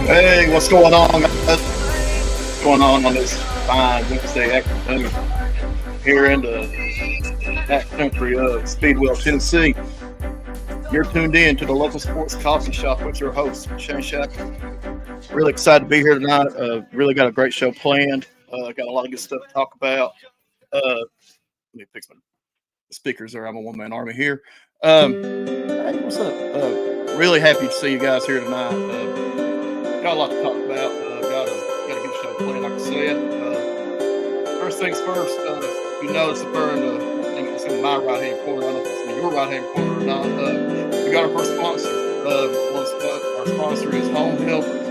Hey, what's going on, guys? What's going on this fine Wednesday afternoon here in the backcountry of Speedwell, Tennessee? You're tuned in to the local sports coffee shop with your host, Shane Shack. Really excited to be here tonight. Really got a great show planned. Got a lot of good stuff to talk about. Let me fix my speakers there. I'm a one-man army here. Hey, what's up? Really happy to see you guys here tonight. Got a lot to talk about. Got a good show planned, like I said. First things first, you notice if we're I think it's in my right-hand corner. I don't know if it's in your right-hand corner or not. We got our first sponsor. Our sponsor is Home Helpers,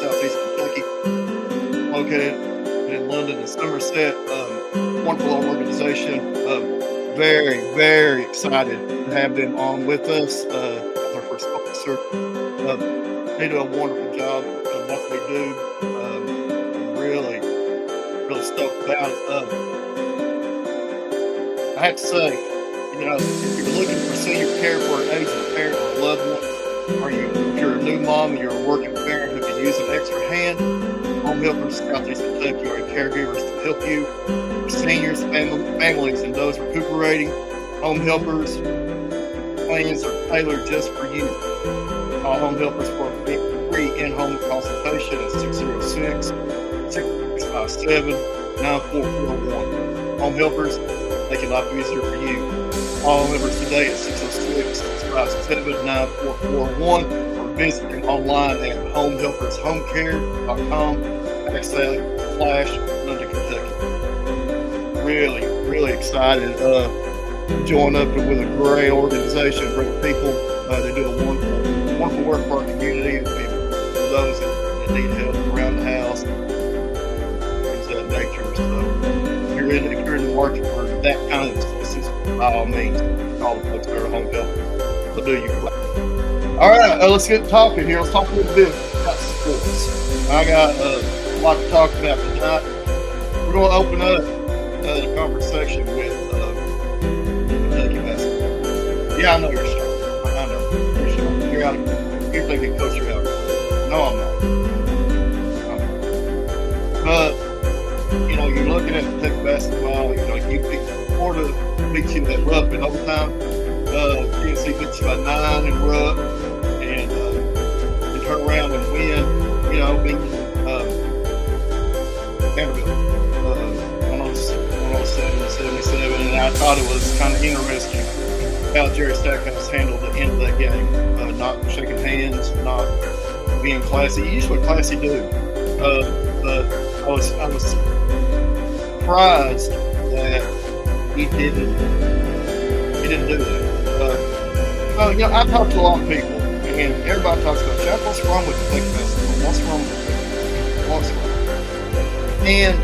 Southeast Kentucky, located in London and Somerset. Wonderful organization. Very, very excited to have them on with us as our first sponsor. They do a wonderful job of what they do. I'm really stoked about it. I have to say, if you're looking for senior care for an aging parent or a loved one, if you're a new mom and you're a working parent who can use an extra hand, Home Helpers Southeast Kentucky are caregivers to help you. For seniors, families, and those recuperating, Home Helpers plans are tailored just for you. Call Home Helpers for a free in-home consultation at 606-657-9441. Home Helpers, making life easier for you. Call Home Helpers today at 606-657-9441 or visit them online at homehelpershomecare.com/London, Kentucky. Really, really excited. Join up with a great organization, great people. They do a wonderful work for our community and for those that need help around the house, things of that nature. So if you're in the market for that kind of assistance, by all means, call the folks there at Home Help. They'll do you right. All right, let's get talking here. Let's talk a little bit about sports. I got a lot to talk about tonight. We're going to open up the conversation with Kentucky basketball. Yeah, I know you're shocked. I know you're shocked. You're thinking, Coach, you're out. No, I'm not. But you're looking at Kentucky basketball. Florida beat you that rough in overtime. Tennessee beat you by 9 in rough, and turn around and win. Beat Pineville 107-77, and I thought it was kind of interesting how Jerry Stackhouse handled the end of that game, not shaking hands, not being classy. He's what classy do. But I was surprised that he didn't do that. I talked to a lot of people, and everybody talks about, Jack, what's wrong with Kentucky basketball? What's wrong with it? And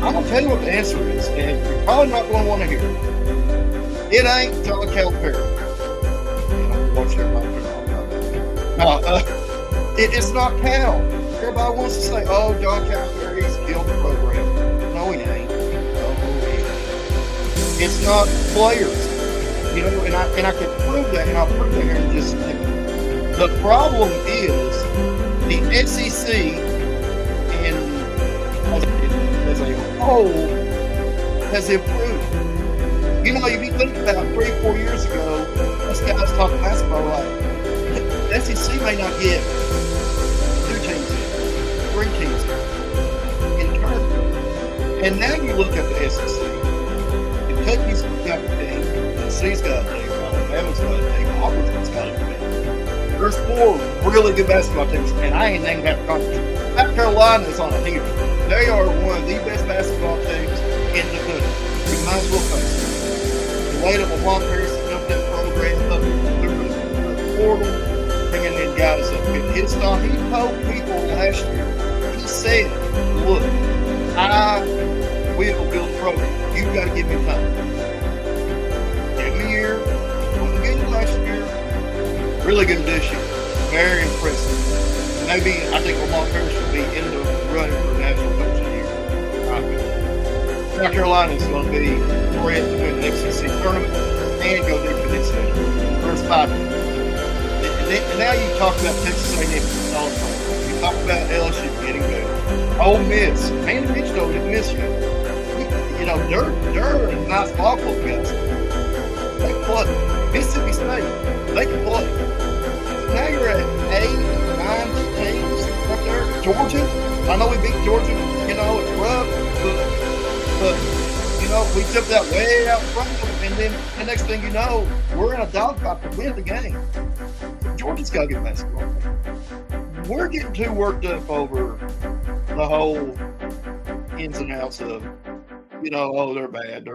I'm going to tell you what the answer is, and you're probably not going to want to hear it. It ain't John Calipari. Watch everybody put it on. It's not Cal. Everybody wants to say, oh, John Calipari's killed the program. No, he ain't. It's not players. And I can prove that, and I'll prove that here in just a minute. The problem is the SEC as a whole has improved. If you think about 3 or 4 years ago, us guys talking basketball, like, the SEC may not get 2 teams in, 3 teams in the tournament. And now you look at the SEC, Kentucky's got a team, Tennessee's got a team, Alabama's got a team, Auburn's got a team. There's 4 really good basketball teams, and I ain't named half the conference. South Carolina is on a heater. They are one of the best basketball teams in the country. You might as well face it. The way that Lamont Harris jumped that program up through the portal, bringing in guys up in his style, he told people last year, he said, look, I will build a program. You've got to give me time. Give me a year. Wasn't good last year. Really good this year. Very impressive. Maybe I think Lamont Harris should be in the running for National Coach of the Year. South Carolina is going to be threat to win the SEC tournament and go deep in this season. First 5 teams. And now you talk about Texas A&M all the time. You talk about LSU getting better. Ole Miss, man, Rich though didn't miss you. You know, they're a nice ball club guys. They play. Mississippi State, they can play. Now you're at 8, 9 teams right there. Georgia, I know we beat Georgia, you know, it's rough, but you know, we took that way out front, and then the next thing you know, we're in a dogfight to win the game. Georgia's got to get basketball. We're getting too worked up over the whole ins and outs of, you know, oh, they're bad.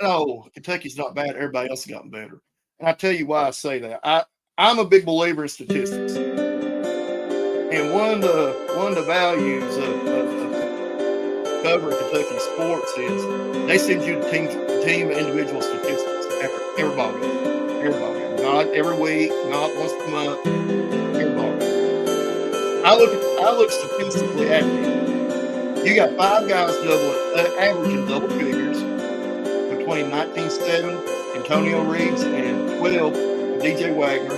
No, Kentucky's not bad. Everybody else has gotten better. And I tell you why I say that. I'm a big believer in statistics. And one of the values of covering Kentucky sports is they send you the team individual statistics after every ball game. Every ball game. Not every week, not once a month. Every ball game. I look statistically at it. You got 5 guys averaging double figures between 19.7 Antonio Reeves and 12 DJ Wagner.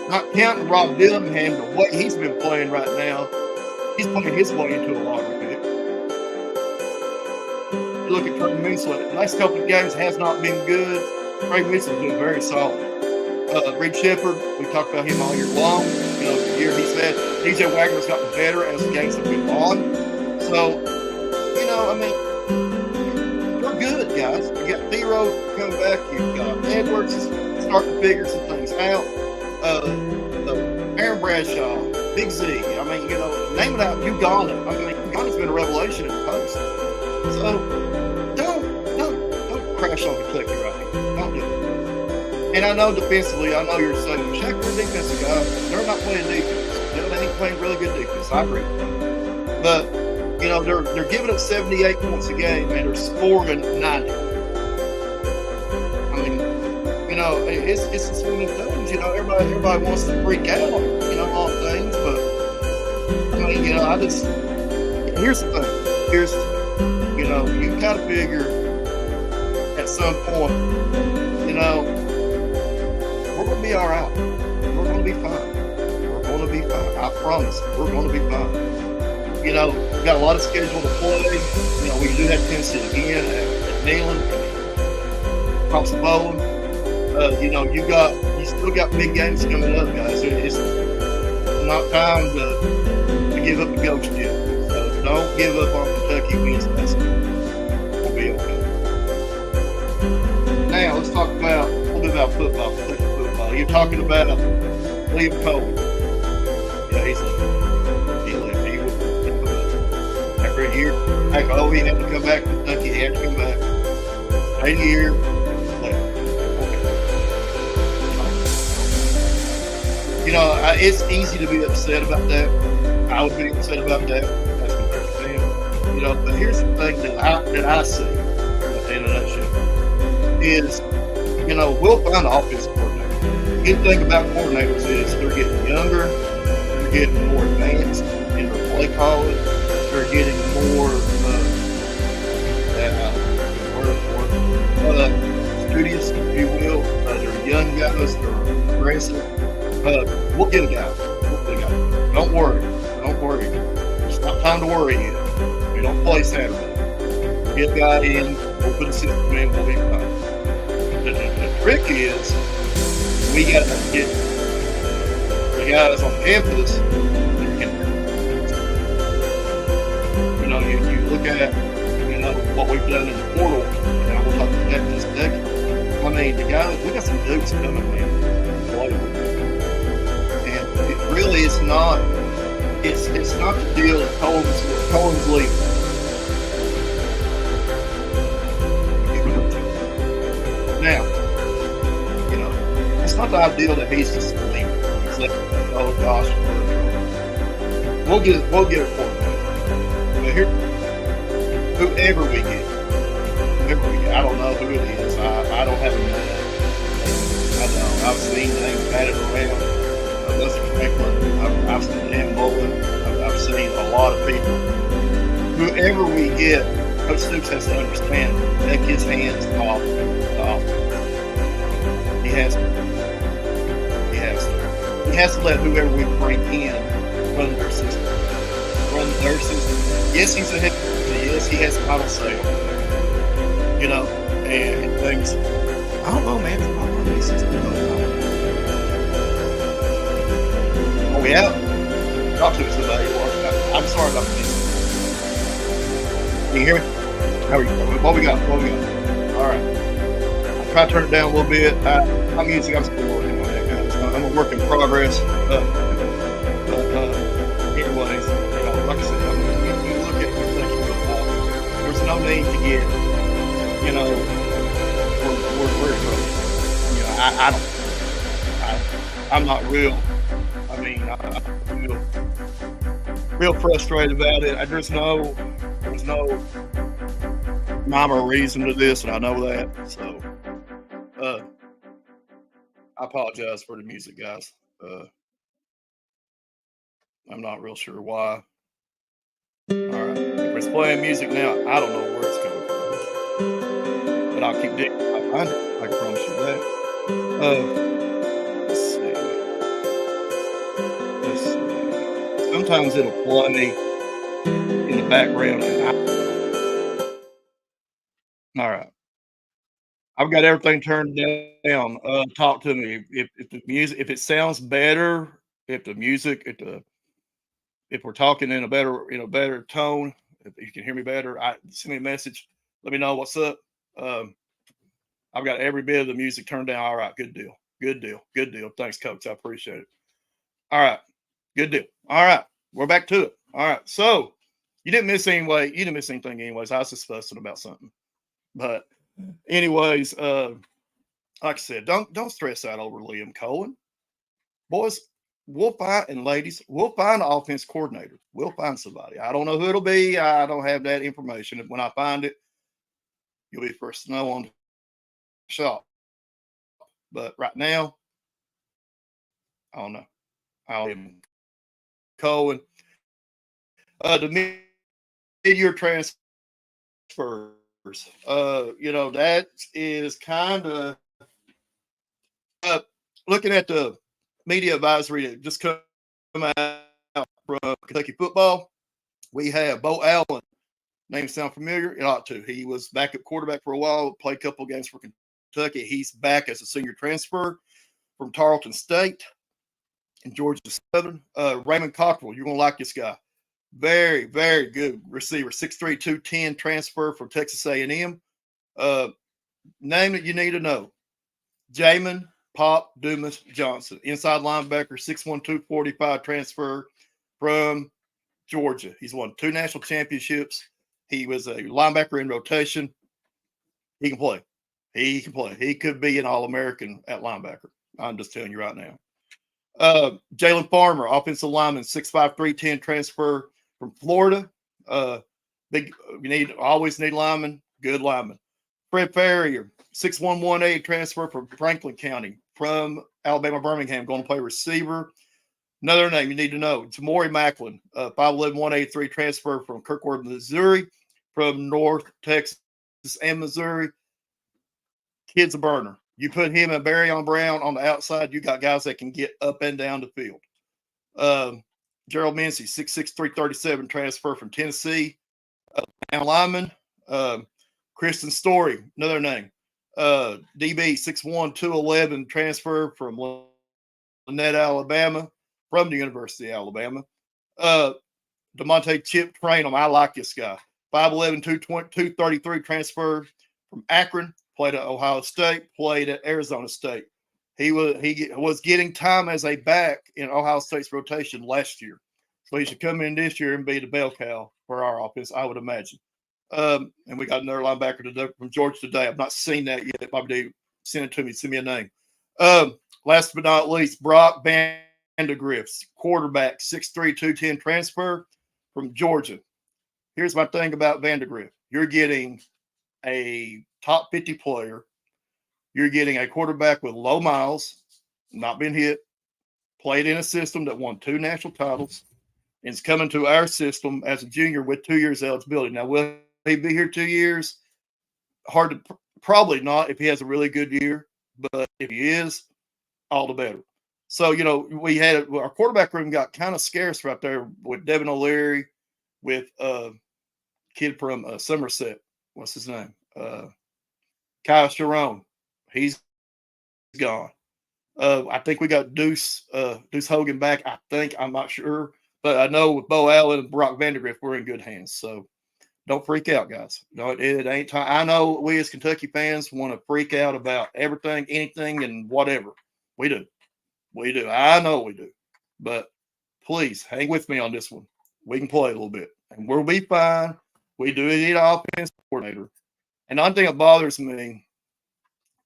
Not counting Rob Dillingham, the way he's been playing right now, he's playing his way into a lottery pick. You look at Trey Muslin, the last couple of games has not been good. Trey Muslin's been very solid. Reed Shepherd, we talked about him all year long. You know, the year he's had, DJ Wagner's gotten better as the games have been on. So, you know, I mean, we're good, guys. You got Thero coming back. You've got Edwards starting to figure some things out. Aaron Bradshaw, Big Z. I mean, you know, name it out. Uganda. I mean, Uganda's been a revelation in the post. So, don't crash on Kentucky right here. Don't do it. And I know defensively, I know you're saying, Shaq, we're a defensive guy. They're not playing defense. They ain't playing really good defense. I agree with that. But, you know, they're giving up 78 points a game and they're scoring 90. I mean, you know, it's just one of the things. You know, everybody wants to freak out, you know, on things. But I mean, you know, here's the thing. You know, you got to figure at some point, you know, we're going to be all right. We're going to be fine. We're going to be fine. I promise. We're going to be fine. You know, we've got a lot of schedule to play. You know, we do have Tennessee again at Neyland, across the bowling. You know, you still got big games coming up, guys. It's not time to give up the ghost yet. So don't give up on Kentucky wins basketball. We'll be okay. Now let's talk about a little bit about football, Kentucky football. You're talking about Liam Coen. Yeah, he's left. After a year, like, oh, he had to come back to Kentucky. He had to come back. 8 years. You know, it's easy to be upset about that. I would be upset about that as compared to them. You know, but here's the thing that I see in a nutshell is, you know, we'll find an offensive coordinator. The good thing about coordinators is they're getting younger, they're getting more advanced in their play calling, they're getting more studious, if you will. They're young guys, they're aggressive. We'll get a guy. Don't worry. It's not time to worry yet. We don't play Saturday. We'll get a guy in. We'll put a system in. We'll be fine. The trick is we got to get the guys on campus that can. You know, you look at, you know, what we've done in the portal, and I will talk about that in just a second. I mean, the guys, we got some dudes coming in. It really is not. It's not the deal that Cohen's leaving. Now, it's not the ideal that he's just leaving. He's like, oh gosh, we'll get it for him. But here, whoever we get, I don't know who it is. I don't have a name. I know I've seen names batted around. I've seen him bowling. I've seen a lot of people. Whoever we get, Coach Stoops has to understand that kid's hands off. He has to. He has to let whoever we bring in run their system. Yes, he's a head coach. Yes, he has final say. And things. I don't know, man. Oh yeah. Talk to us about it. I'm sorry about this. Can you hear me? How are you? What we got? All right. I'll try to turn it down a little bit. I'm music. I'm still working on that, guys. I'm a work in progress. Anyways, like I said, you look at Kentucky football. There's no need to get, we're I'm not real. I mean, I'm real frustrated about it. There's no rhyme or reason to this, and I know that. So, I apologize for the music, guys. I'm not real sure why. All right, if it's playing music now, I don't know where it's coming from, but I'll keep digging. I'll find it. I can promise you that. Let's see. Sometimes it'll play in the background, and all right. I've got everything turned down. Talk to me if the music, if it sounds better, if we're talking in a better tone, if you can hear me better, send me a message. Let me know what's up. I've got every bit of the music turned down. All right, good deal. Thanks, Coach. I appreciate it. All right, good deal. All right, we're back to it. All right, so you didn't miss anything anyways. I was just fussing about something, but anyways, like I said, don't stress out over Liam Coen, boys. We'll find, and ladies, we'll find an offense coordinator. We'll find somebody. I don't know who it'll be. I don't have that information. When I find it, you'll be first to know on the shop. But right now, I don't know. Liam Coen. The mid-year transfers. That is kind of looking at the media advisory that just come out from Kentucky football. We have Bo Allen. Name sound familiar? It ought to. He was backup quarterback for a while, played a couple games for Kentucky. He's back as a senior transfer from Tarleton State in Georgia Southern. Raymond Cockrell, you're going to like this guy. Very, very good receiver. 6'3", 210 transfer from Texas A&M. Name that you need to know. Jamin Pop Dumas Johnson, inside linebacker, 6'1", 245 transfer from Georgia. He's won 2 national championships. He was a linebacker in rotation. He can play. He could be an All-American at linebacker. I'm just telling you right now. Jalen Farmer, offensive lineman, 6'5", 310 transfer from Florida. Always need linemen, good linemen. Fred Farrier, 6'1", 180 transfer from Franklin County, from Alabama Birmingham, going to play receiver. Another name you need to know, Tamori Macklin, 5'11", 183 transfer from Kirkwood, Missouri, from North Texas and Missouri. Kid's a burner. You put him and Reion Brown on the outside, you got guys that can get up and down the field. Gerald Mincy, 6'6", 337 transfer from Tennessee. Lineman, Kristen Story, another name. DB, 6'1", 211 transfer from Lynette, Alabama, from the University of Alabama. DeMonte Chip Trainum, I like this guy. 5'11", 233 transfer from Akron, played at Ohio State, played at Arizona State. He was getting time as a back in Ohio State's rotation last year. So he should come in this year and be the bell cow for our offense, I would imagine. And we got another linebacker today from Georgia today. I've not seen that yet. Probably Send it to me. Send me a name. Last but not least, Brock Vandegrift, quarterback, 6'3", 210 transfer from Georgia. Here's my thing about Vandegrift. You're getting a top 50 player. You're getting a quarterback with low miles, not been hit, played in a system that won 2 national titles, and is coming to our system as a junior with 2 years eligibility. Now, will he be here 2 years? Hard to, probably not if he has a really good year, but if he is, all the better. So, we had our quarterback room got kind of scarce right there with Devin O'Leary, with a kid from Somerset. What's his name? Kyle Sharon. He's gone. I think we got Deuce Hogan back. I think, I'm not sure, but I know with Bo Allen and Brock Vandegrift, we're in good hands. So don't freak out, guys. No, it ain't time. I know we as Kentucky fans want to freak out about everything, anything, and whatever. We do. I know we do. But please hang with me on this one. We can play a little bit, and we'll be fine. We do need an offense coordinator. And one thing that bothers me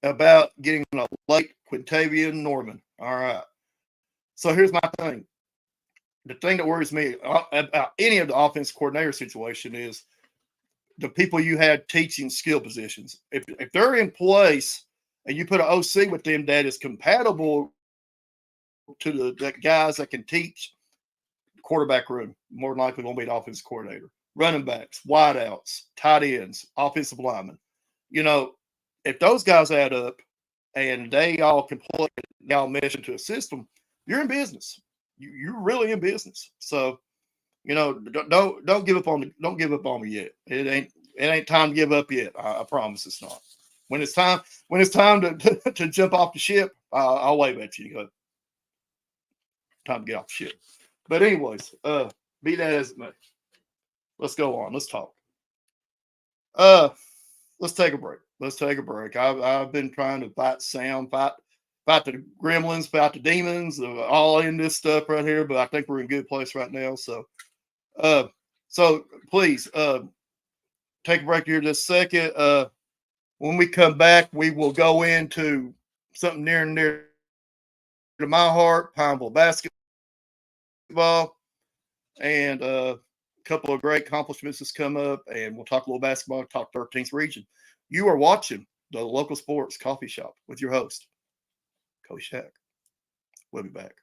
about getting a late Quintavious Norman. All right. So here's my thing. The thing that worries me about any of the offense coordinator situation is the people you had teaching skill positions. If they're in place and you put an OC with them that is compatible to the guys that can teach quarterback room, more than likely won't be an offensive coordinator. Running backs, wideouts, tight ends, offensive linemen. If those guys add up and they all can play, they all mesh into a system, you're in business. You're really in business. So, don't give up on me yet. It ain't time to give up yet. I promise it's not. When it's time to jump off the ship, I'll wave at you. Go, time to get off the ship. But anyways, be that as it may, let's go on. Let's talk. Let's take a break. I've been trying to fight the gremlins, fight the demons, all in this stuff right here. But I think we're in a good place right now. So please, take a break here just a second. When we come back, we will go into something near and dear to my heart, Pineville basketball, and a couple of great accomplishments that's come up, and we'll talk a little basketball, talk 13th region. You are watching the Local Sports Coffee Shop with your host, Coach Shack. We'll be back.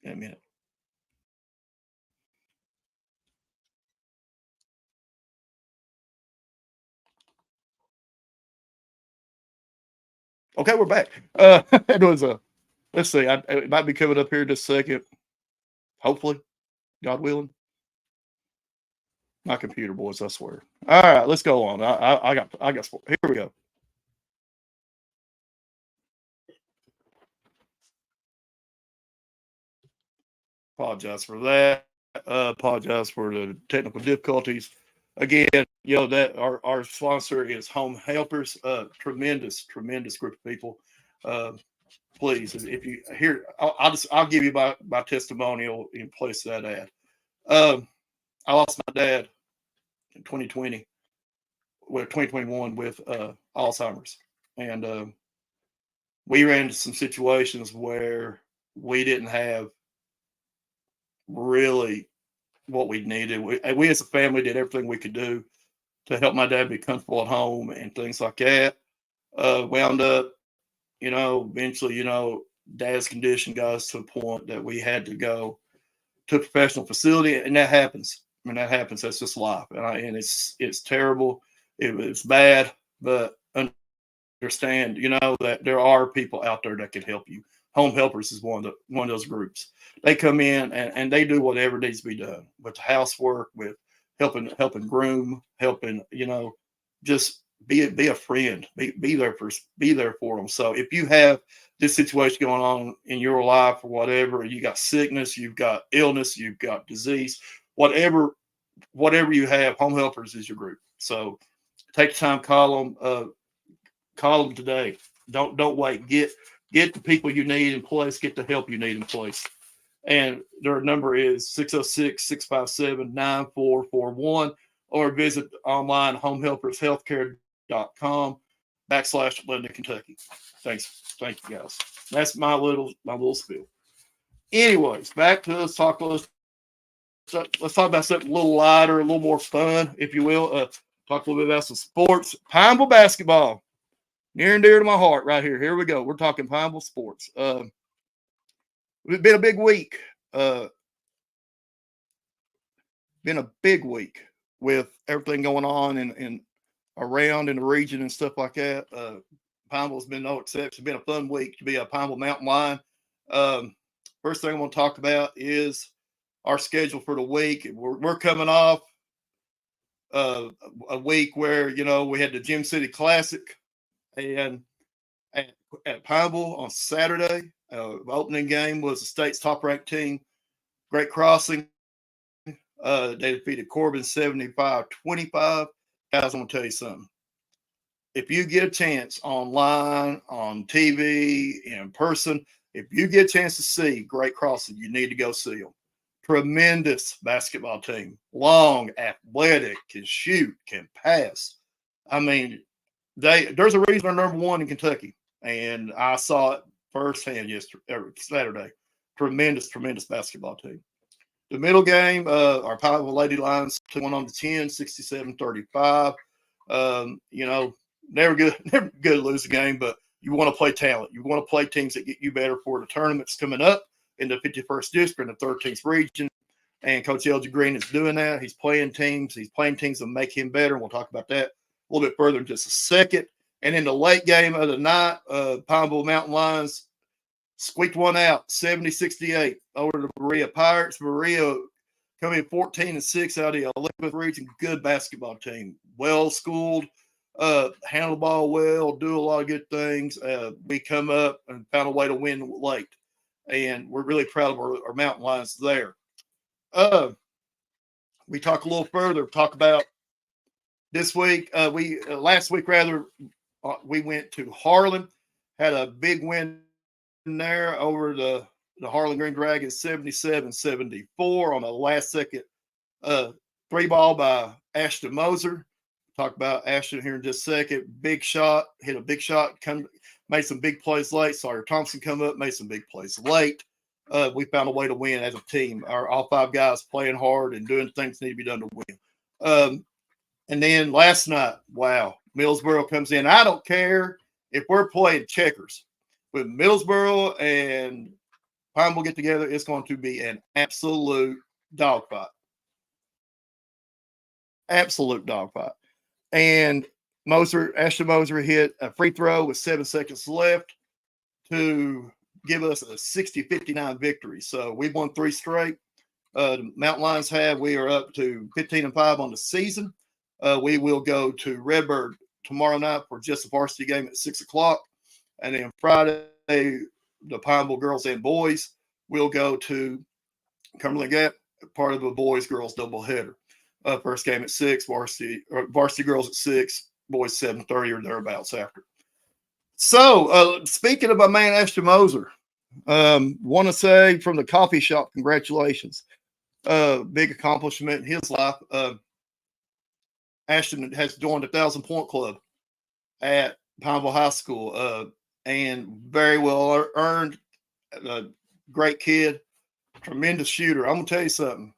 In a minute. Okay, we're back. It was let's see. It might be coming up here just a second. Hopefully, God willing. My computer, boys, I swear. All right, let's go on. I got sport. Here we go. Apologize for that. Apologize for the technical difficulties. Again, that our sponsor is Home Helpers. Tremendous group of people. Please, if you here, I'll give you my testimonial in place of that ad. I lost my dad in 2020, 2021 with Alzheimer's, and we ran into some situations where we didn't have really what we needed. We as a family did everything we could do to help my dad be comfortable at home and things like that. Wound up, eventually, dad's condition got us to a point that we had to go to a professional facility, and that happens. That's just life, and it's terrible. It was bad, but understand, that there are people out there that can help you. Home Helpers is one of those groups. They come in and they do whatever needs to be done with the housework, with helping groom, helping, just be a friend, be there for them. So if you have this situation going on in your life or whatever, you got sickness, you've got illness, you've got disease, whatever you have, Home Helpers is your group. So take the time, call them. Call them today. Don't wait. Get the people you need in place. Get the help you need in place. And their number is 606-657-9441, or visit online homehelpershealthcare.com/London, Kentucky. Thanks. Thank you, guys. That's my little spiel. Anyways, back to let's talk about something a little lighter, a little more fun, if you will. Talk a little bit about some sports. Pineville basketball, near and dear to my heart, right here. Here we go. We're talking Pineville sports. It's been a big week. Been a big week with everything going on and around in the region and stuff like that. Pineville's been no exception. It's been a fun week to be a Pineville Mountain Lion. First thing I want to talk about is our schedule for the week. We're coming off a week where, we had the Gym City Classic and at Pineville on Saturday. The opening game was the state's top-ranked team, Great Crossing. They defeated Corbin 75-25. Guys, I'm going to tell you something. If you get a chance online, on TV, in person, if you get a chance to see Great Crossing, you need to go see them. Tremendous basketball team. Long, athletic, can shoot, can pass. I mean, there's a reason they're number one in Kentucky. And I saw it firsthand Saturday. Tremendous basketball team. The middle game, our Pineville Lady Lions took one on the chin, 67-35. Never good to lose a game, but you want to play talent. You want to play teams that get you better for the tournaments coming up in the 51st district and the 13th region. And Coach L.G. Green is doing that. He's playing teams. He's playing teams that make him better. We'll talk about that a little bit further in just a second. And in the late game of the night, Pineville Mountain Lions squeaked one out, 70-68 over the Berea Pirates. Berea coming in 14-6 out of the 11th region. Good basketball team. Well-schooled, handle the ball well, do a lot of good things. We come up and found a way to win late. And we're really proud of our Mountain Lions there. We talk a little further, talk about this week. Last week, we went to Harlan, had a big win there over the Harlan Green Dragons, 77-74 on a last second three ball by Ashton Moser. Talk about Ashton here in just a second. Big shot, hit a big shot, made some big plays late. Sawyer Thompson come up, made some big plays late. We found a way to win as a team. All five guys playing hard and doing things that need to be done to win. And then last night, wow, Millsboro comes in. I don't care if we're playing checkers. With Millsboro and Pineville get together, it's going to be an absolute dogfight. Absolute dogfight. And Ashton Moser hit a free throw with 7 seconds left to give us a 60-59 victory. So we won 3 straight. The Mountain Lions have. We are up to 15-5 on the season. We will go to Redbird tomorrow night for just a varsity game at 6 o'clock. And then Friday, the Pineville girls and boys will go to Cumberland Gap, part of a boys-girls doubleheader. First game at 6, varsity girls at 6, boys 7:30 or thereabouts after. So, speaking of my man Ashton Moser, want to say from the coffee shop, congratulations. Big accomplishment in his life. Ashton has joined the 1,000-point club at Pineville High School, and very well earned. Great kid, tremendous shooter. I'm gonna tell you something.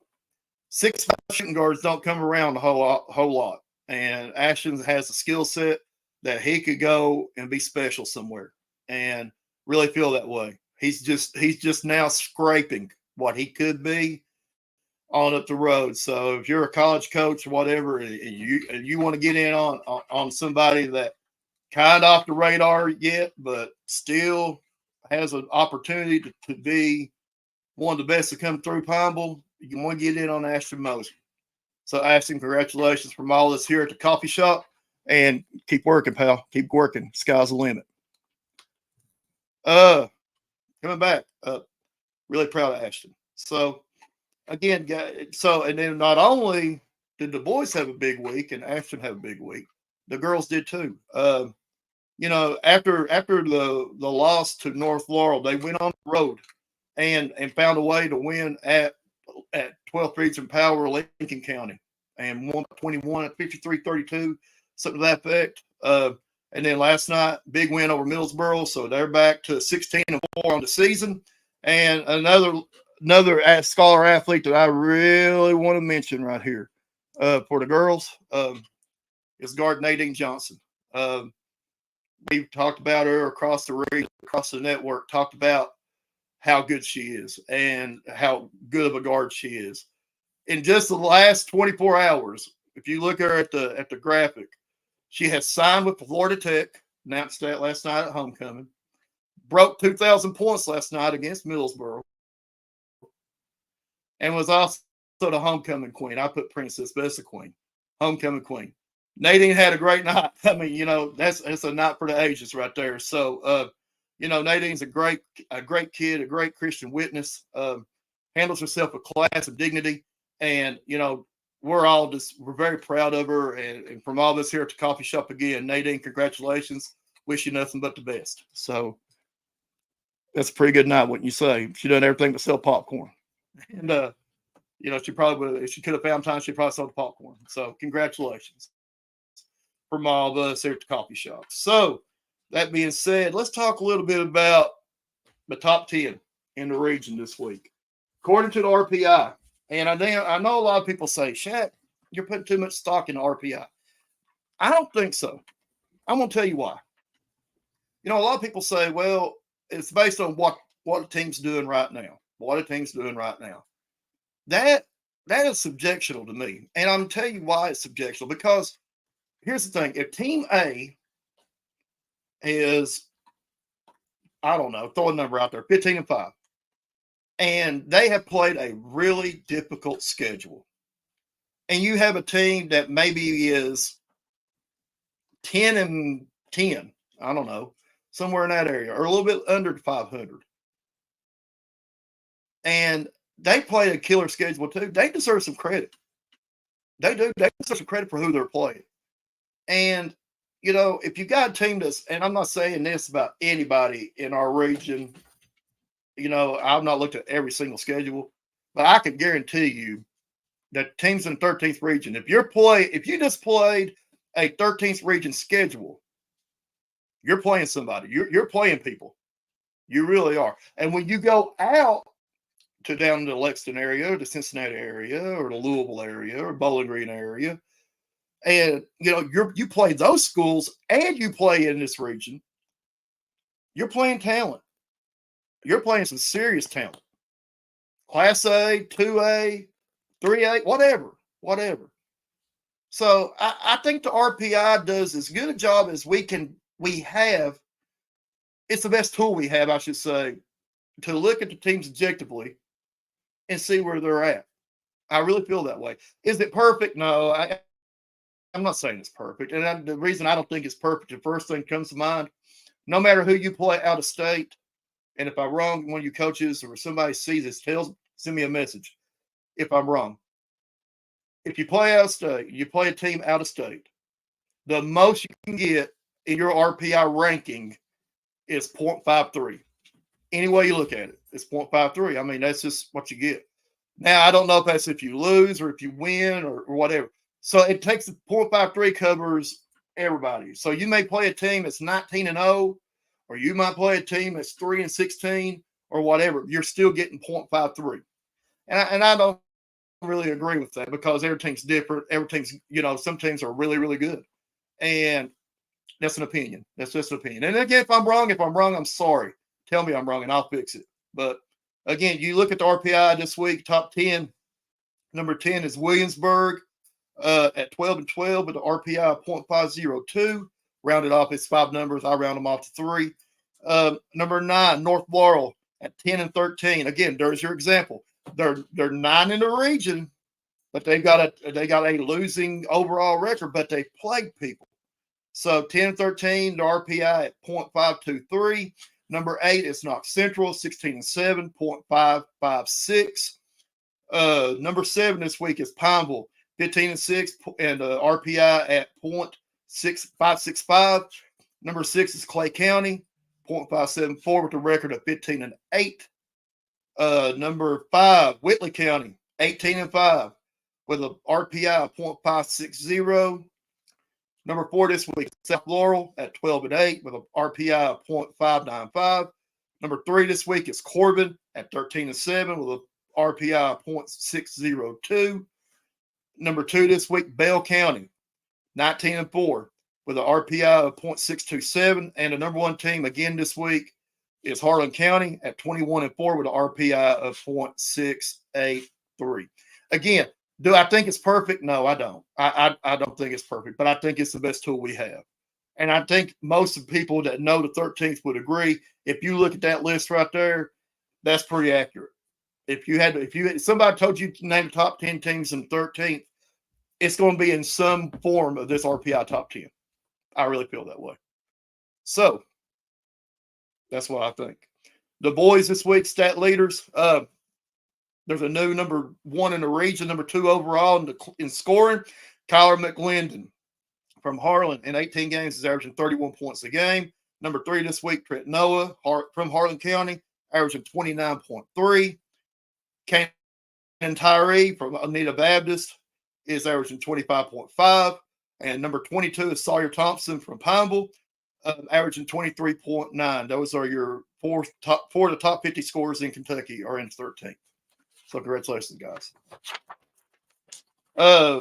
6'5" shooting guards don't come around a whole lot, and Ashton has a skill set that he could go and be special somewhere, and really feel that way. He's just now scraping what he could be on up the road. So if you're a college coach or whatever, and you want to get in on somebody that kind of off the radar yet, but still has an opportunity to be one of the best to come through Pineville, you want to get in on Ashton Moser. So Ashton, congratulations from all of us here at the coffee shop, and keep working, pal. Keep working. Sky's the limit. Coming back, really proud of Ashton. So again, and then not only did the boys have a big week and Ashton have a big week, the girls did too. After the loss to North Laurel, they went on the road and found a way to win at 12th Region Power, Lincoln County, and won 21 at 53-32, something to that effect. And then last night, big win over Millsboro, so they're back to 16-4 on the season. And another scholar athlete that I really want to mention right here for the girls is guard Nadine Johnson. We've talked about her across the region, across the network, talked about how good she is and how good of a guard she is. In just the last 24 hours, if you look at her at the graphic, she has signed with Florida Tech, announced that last night at homecoming, broke 2,000 points last night against Millsboro, and was also the homecoming queen. I put princess, but it's a queen, homecoming queen. Nadine had a great night. I mean, that's a night for the ages right there. So, Nadine's a great kid, a great Christian witness, handles herself with class and dignity. And, we're very proud of her. And from all of us here at the coffee shop again, Nadine, congratulations. Wish you nothing but the best. So that's a pretty good night, wouldn't you say? She done everything but sell popcorn. And, she probably would, if she could have found time, she probably sold the popcorn. So congratulations from all of us here at the coffee shop. So that being said, let's talk a little bit about the top 10 in the region this week. According to the RPI, and I know a lot of people say, Shaq, you're putting too much stock in the RPI. I don't think so. I'm going to tell you why. A lot of people say, well, it's based on what the team's doing right now. What the team's doing right now. That is subjectional to me. And I'm going to tell you why it's subjectional. Because here's the thing. If Team A is, I don't know, throw a number out there, 15-5. And they have played a really difficult schedule. And you have a team that maybe is 10-10, I don't know, somewhere in that area, or a little bit under 500. And they play a killer schedule too. They deserve some credit. They do. They deserve some credit for who they're playing. And, if you got a team that's, and I'm not saying this about anybody in our region, I've not looked at every single schedule, but I can guarantee you that teams in 13th region, if you just played a 13th region schedule, you're playing somebody. You're playing people. You really are. And when you go out to down to the Lexington area, or the Cincinnati area, or the Louisville area, or Bowling Green area, and you play those schools and you play in this region, you're playing talent. You're playing some serious talent. Class A, 2A, 3A, whatever. So I think the RPI does as good a job as we have. It's the best tool we have, I should say, to look at the teams objectively and see where they're at. I really feel that way. Is it perfect? No, I'm not saying it's perfect. And the reason I don't think it's perfect, the first thing that comes to mind, no matter who you play out of state, and if I'm wrong, one of you coaches or somebody sees this, send me a message if I'm wrong. If you play out of state, you play a team out of state, the most you can get in your RPI ranking is 0.53. Any way you look at it, it's 0.53. I mean, that's just what you get. Now, I don't know if that's if you lose or if you win or whatever. So it takes 0.53 covers everybody. So you may play a team that's 19-0, or you might play a team that's 3-16, or whatever. You're still getting 0.53. And I don't really agree with that because every team's different. Every team's, some teams are really, really good. And that's an opinion. That's just an opinion. And again, if I'm wrong, I'm sorry. Tell me I'm wrong and I'll fix it. But again, you look at the RPI this week, top 10. Number 10 is Williamsburg at 12-12 with the RPI of 0.502. Rounded off its 5 numbers. I round them off to 3. Number 9, North Laurel at 10-13. Again, there's your example. They're 9 in the region, but they got a losing overall record, but they played people. So 10-13, the RPI at 0.523. Number 8 is Knox Central, 16-7, 0.556. Number 7 this week is Pineville, 15-6, and RPI at 0.6565. Number 6 is Clay County, 0.574 with a record of 15-8. Number 5, Whitley County, 18-5 with a RPI of 0.560. Number 4 this week, South Laurel at 12-8 with an RPI of 0.595. Number 3 this week is Corbin at 13-7 with an RPI of 0.602. Number 2 this week, Bell County, 19-4 with an RPI of 0.627. And the number 1 team again this week is Harlan County at 21-4 with an RPI of 0.683. Again, do I think it's perfect? No, I don't. I don't think it's perfect, but I think it's the best tool we have. And I think most of the people that know the 13th would agree. If you look at that list right there, that's pretty accurate. If somebody told you to name the top 10 teams in the 13th, it's going to be in some form of this RPI top 10. I really feel that way. So that's what I think. The boys this week, stat leaders. There's a new number 1 in the region, number 2 overall in scoring. Kyler McLendon from Harlan in 18 games is averaging 31 points a game. Number 3 this week, Trent Noah from Harlan County, averaging 29.3. Cannon Tyree from Oneida Baptist is averaging 25.5. And number 22 is Sawyer Thompson from Pineville, averaging 23.9. Those are your four of the top 50 scorers in Kentucky are in 13th. So congratulations, guys.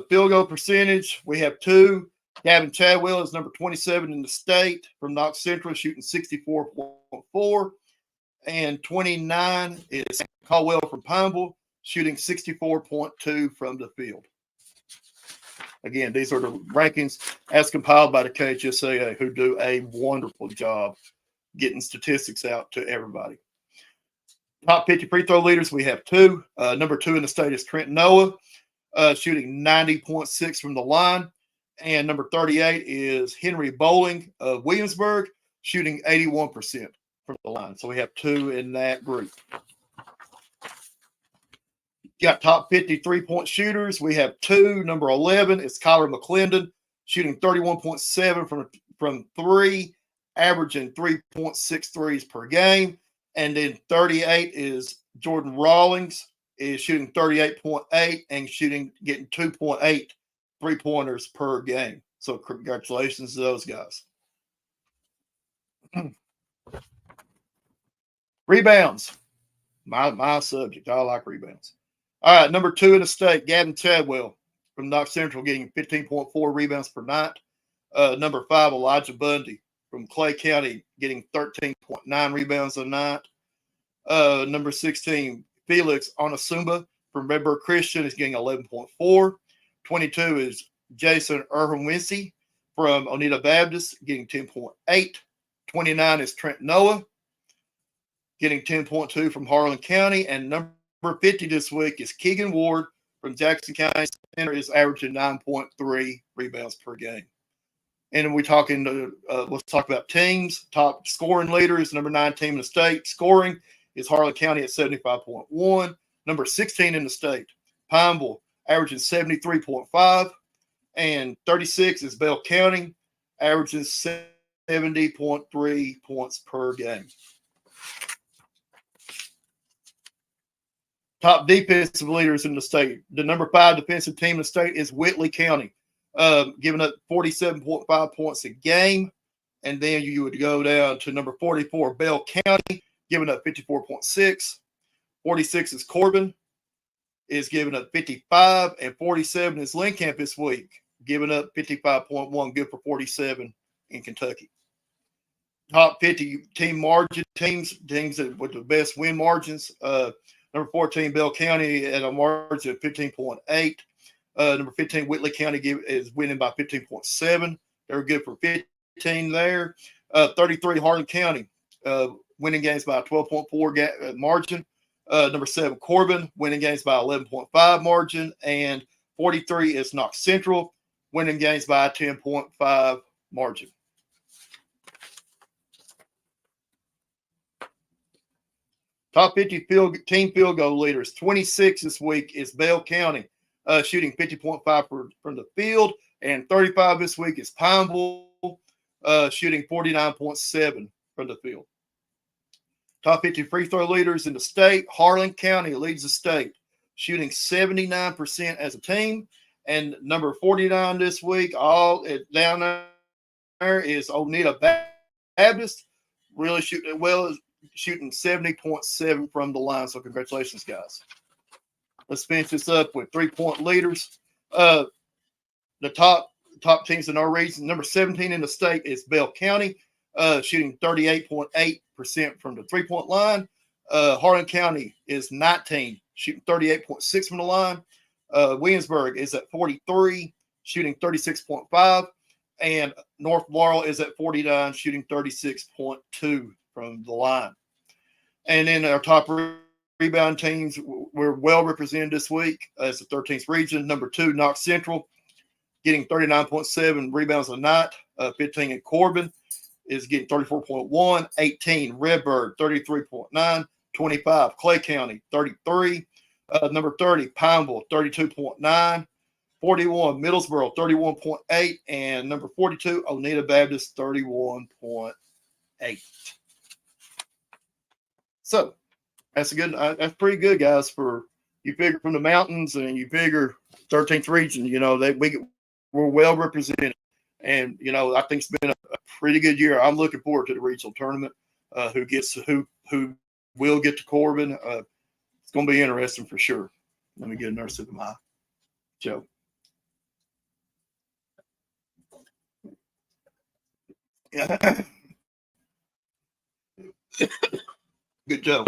Field goal percentage, we have 2. Gavin Chadwell is number 27 in the state from Knox Central, shooting 64.4. And 29 is Caldwell from Pineville, shooting 64.2 from the field. Again, these are the rankings as compiled by the KHSAA, who do a wonderful job getting statistics out to everybody. Top 50 free throw leaders, we have 2. Number 2 in the state is Trent Noah, shooting 90.6 from the line. And number 38 is Henry Bowling of Williamsburg, shooting 81% from the line. So we have 2 in that group. You got top 50 three-point shooters. We have 2. Number 11 is Kyler McClendon, shooting 31.7 from 3, averaging 3.6 threes per game. And then 38 is Jordan Rawlings, is shooting 38.8 and getting 2.8 three-pointers per game. So congratulations to those guys. Rebounds. My subject. I like rebounds. All right, number 2 in the state, Gavin Chadwell from Knox Central, getting 15.4 rebounds per night. Number 5, Elijah Bundy from Clay County, getting 13.9 rebounds a night. Number 16, Felix Onasumba from Redbird Christian is getting 11.4. 22 is Jason Erwinsi from Oneida Baptist, getting 10.8. 29 is Trent Noah, getting 10.2 from Harlan County. And number 50 this week is Keegan Ward from Jackson County Center, is averaging 9.3 rebounds per game. And we're talking, let's talk about teams. Top scoring leaders, number 9 team in the state. Scoring is Harlan County at 75.1. Number 16 in the state, Pineville, averaging 73.5. And 36 is Bell County, averaging 70.3 points per game. Top defensive leaders in the state. The number 5 defensive team in the state is Whitley County, giving up 47.5 points a game. And then you would go down to number 44, Bell County, giving up 54.6. 46 is Corbin, is giving up 55. And 47 is Lincoln this week, giving up 55.1, good for 47 in Kentucky. Top 50 team margin teams with the best win margins. Number 14, Bell County at a margin of 15.8. Number 15, Whitley County is winning by 15.7. They're good for 15 there. 33, Harlan County, winning games by a 12.4 margin. Number 7, Corbin, winning games by 11.5 margin. And 43 is Knox Central, winning games by a 10.5 margin. Top 50 team field goal leaders. 26 this week is Bell County, shooting 50.5 from the field. And 35 this week is Pineville, shooting 49.7 from the field. Top 50 free throw leaders in the state. Harlan County leads the state, shooting 79% as a team. And number 49 this week, all down there is Oneida Baptist, really shooting well, shooting 70.7 from the line. So congratulations, guys. Let's finish this up with 3-point leaders. The top teams in our region, number 17 in the state is Bell County, shooting 38.8% from the 3-point line. Harlan County is 19, shooting 38.6 from the line. Williamsburg is at 43, shooting 36.5. And North Laurel is at 49, shooting 36.2 from the line. And then our top rebound teams, we're well represented this week as the 13th region. Number 2, Knox Central, getting 39.7 rebounds a night. 15 in Corbin is getting 34.1. 18, Redbird, 33.9. 25, Clay County, 33. Number 30, Pineville, 32.9. 41, Middlesboro, 31.8. And number 42, Oneida Baptist, 31.8. So that's that's pretty good, guys. For you figure from the mountains and you figure 13th region, we're well represented. And, I think it's been a pretty good year. I'm looking forward to the regional tournament. Who will get to Corbin. It's going to be interesting for sure. Let me get another sip of my Joe. Good Joe.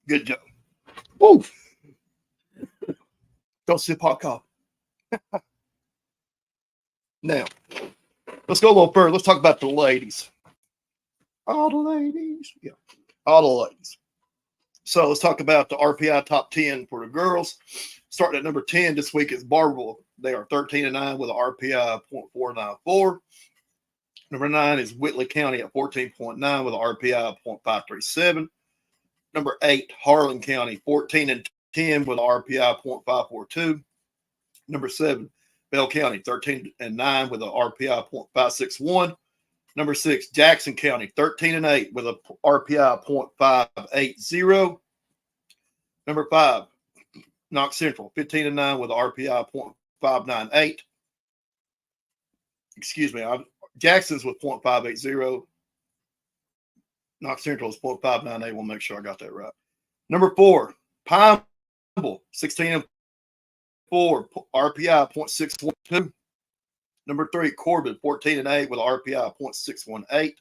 Good Joe. Woo. Don't sip hot coffee. Now, let's go a little further. Let's talk about the ladies. All the ladies. Yeah. All the ladies. So let's talk about the RPI top 10 for the girls. Starting at number 10 this week is Barberville. They are 13-9 with an RPI of 0.494. Number 9 is Whitley County at 14.9 with an RPI of 0.537. Number 8, Harlan County, 14-10 with an RPI of 0.542. Number 7, Bell County, 13-9 with an RPI of 0.561. Number 6, Jackson County, 13-8 with a RPI of 0.580. Number 5, Knox Central, 15-9 with an RPI of 0.598. Excuse me, Jackson's with 0.580. Knox Central is 0.598. We'll make sure I got that right. Number 4, Pineville, 16-4, RPI 0.612. Number 3, Corbin, 14-8 with an RPI of 0.618.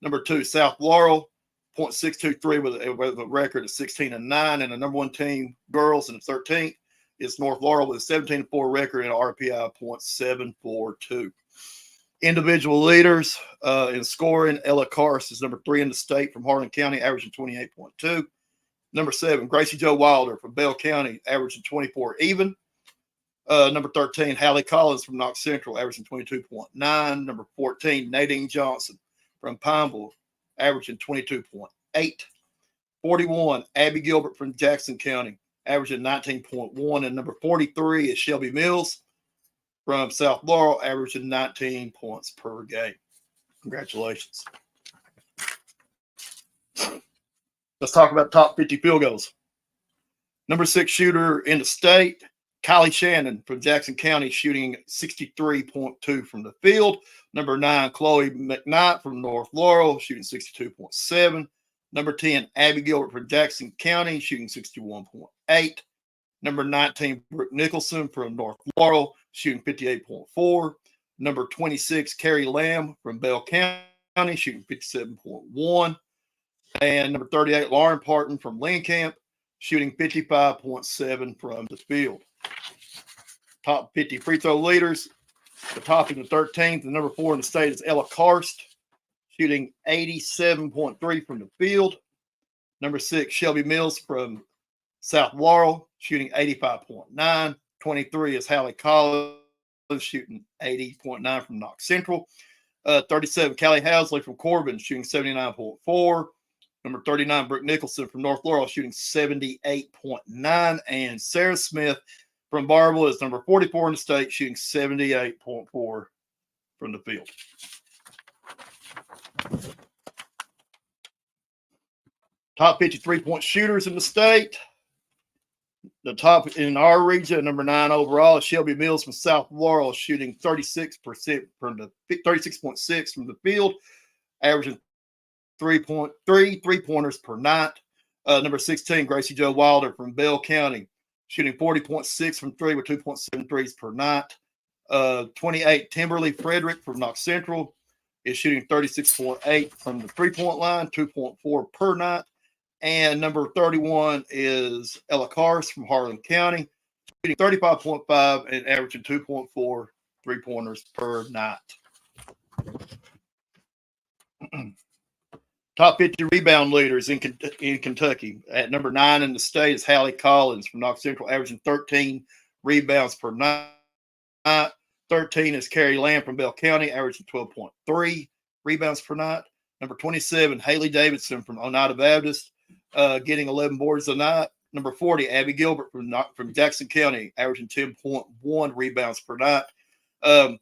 Number 2, South Laurel, 0.623 with a record of 16-9. And the number 1 team, girls, in the 13th is North Laurel with a 17-4 record and an RPI of 0.742. Individual leaders in scoring, Ella Karst is number 3 in the state from Harlan County, averaging 28.2. Number 7, Gracie Joe Wilder from Bell County, averaging 24 even. Number 13, Hallie Collins from Knox Central, averaging 22.9. Number 14, Nadine Johnson from Pineville, averaging 22.8. 41, Abby Gilbert from Jackson County, averaging 19.1. And number 43 is Shelby Mills from South Laurel, averaging 19 points per game. Congratulations. Let's talk about top 50 field goals. Number 6 shooter in the state, Kylie Shannon from Jackson County, shooting 63.2 from the field. Number 9, Chloe McKnight from North Laurel, shooting 62.7. Number 10, Abby Gilbert from Jackson County, shooting 61.8. Number 19, Brooke Nicholson from North Laurel, shooting 58.4. Number 26, Carrie Lamb from Bell County, shooting 57.1. And number 38, Lauren Parton from Lincoln, shooting 55.7 from the field. Top 50 free throw leaders. The top in the 13th, the number 4 in the state is Ella Karst, shooting 87.3 from the field. Number 6, Shelby Mills from South Laurel, shooting 85.9. 23 is Hallie Collins, shooting 80.9 from Knox Central. 37, Callie Housley from Corbin, shooting 79.4. Number 39, Brooke Nicholson from North Laurel, shooting 78.9. And Sarah Smith from Barberville is number 44 in the state, shooting 78.4 from the field. Top 50 3-point shooters in the state. The top in our region, number 9 overall, is Shelby Mills from South Laurel, shooting 36% from the 36.6 from the field, averaging 3.3 3-pointers per night. Number 16, Gracie Joe Wilder from Bell County, shooting 40.6 from 3 with 2.7 threes per night. 28, Timberly Frederick from Knox Central is shooting 36.8 from the 3-point line, 2.4 per night. And number 31 is Ella Cars from Harlan County, shooting 35.5 and averaging 2.4 3-pointers per night. Top 50 rebound leaders in Kentucky. At number 9 in the state is Hallie Collins from Knox Central, averaging 13 rebounds per night. 13 is Carrie Lamb from Bell County, averaging 12.3 rebounds per night. Number 27, Haley Davidson from Oneida Baptist, getting 11 boards a night. Number 40, Abby Gilbert from Jackson County, averaging 10.1 rebounds per night.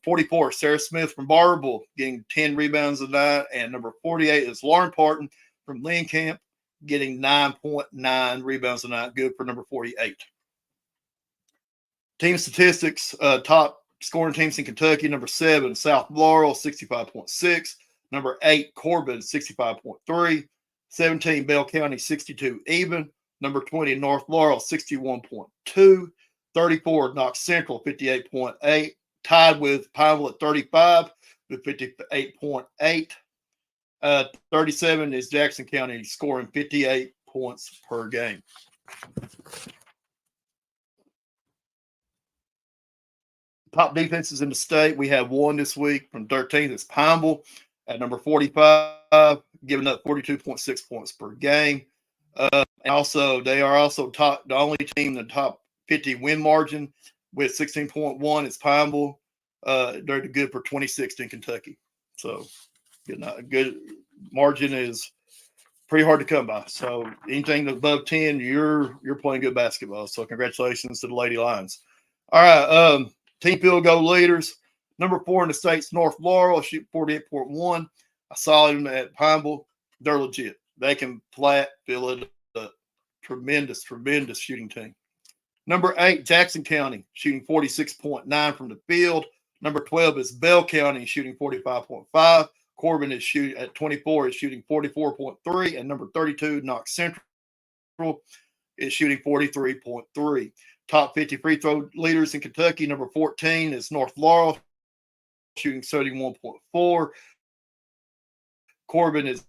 44, Sarah Smith from Barberville, getting 10 rebounds a night. And number 48 is Lauren Parton from Lynn Camp, getting 9.9 rebounds a night. Good for number 48. Team statistics, top scoring teams in Kentucky. Number 7, South Laurel, 65.6. Number 8, Corbin, 65.3. 17, Bell County, 62 even. Number 20, North Laurel, 61.2. 34, Knox Central, 58.8. Tied with Pineville at 35 with 58.8. 37 is Jackson County, scoring 58 points per game. Top defenses in the state. We have one this week from 13th. It's Pineville at number 45, giving up 42.6 points per game. And also, they are also the only team in the top 50 win margin with 16.1 is Pineville. They're good for 26th in Kentucky. So, good margin is pretty hard to come by. So, anything above 10, you're playing good basketball. So, congratulations to the Lady Lions. All right, team field goal leaders. Number 4 in the state's North Laurel, shoot 48.1. I saw them at Pineville. They're legit. They can flat fill it up. Tremendous shooting team. Number 8, Jackson County, shooting 46.9 from the field. Number 12 is Bell County, shooting 45.5. Corbin is shooting at 24, is shooting 44.3. And number 32, Knox Central, is shooting 43.3. Top 50 free throw leaders in Kentucky. Number 14 is North Laurel, shooting 31.4. Corbin is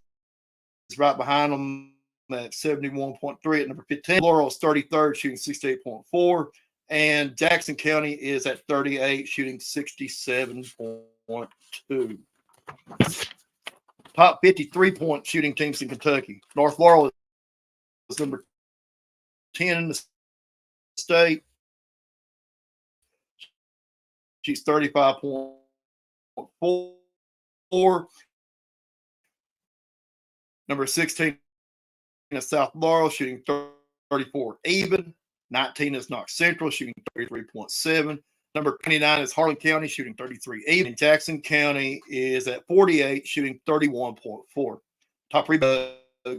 right behind them at 71.3. At number 15, Laurel is 33rd, shooting 68.4. And Jackson County is at 38, shooting 67.2. Top 50 3-point shooting teams in Kentucky. North Laurel is number 10 in the state. She's 35.4. Number 16 is South Laurel, shooting 34 even. 19 is Knox Central, shooting 33.7. Number 29 is Harlan County, shooting 33 even. And Jackson County is at 48, shooting 31.4. Top rebound,